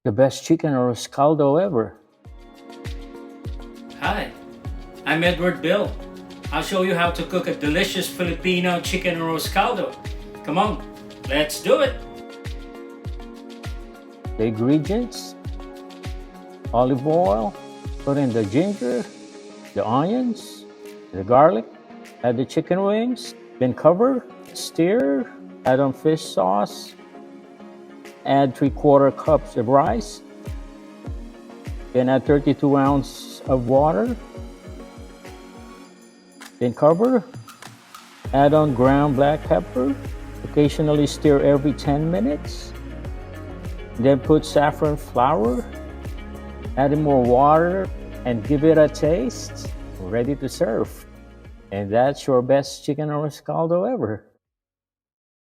The best chicken Arroz Caldo ever. Hi, I'm Edward Bill. I'll show you how to cook a delicious Filipino chicken arroz caldo. Come on, let's do it. The ingredients: olive oil, put in the ginger, the onions, the garlic, add the chicken wings, then cover, stir, add on fish sauce, add 3/4 cups of rice, then add 32 ounces of water, then cover, add on ground black pepper, occasionally stir every 10 minutes, then put saffron flour, add more water, and give it a taste. Ready to serve. And that's your best chicken arroz caldo ever.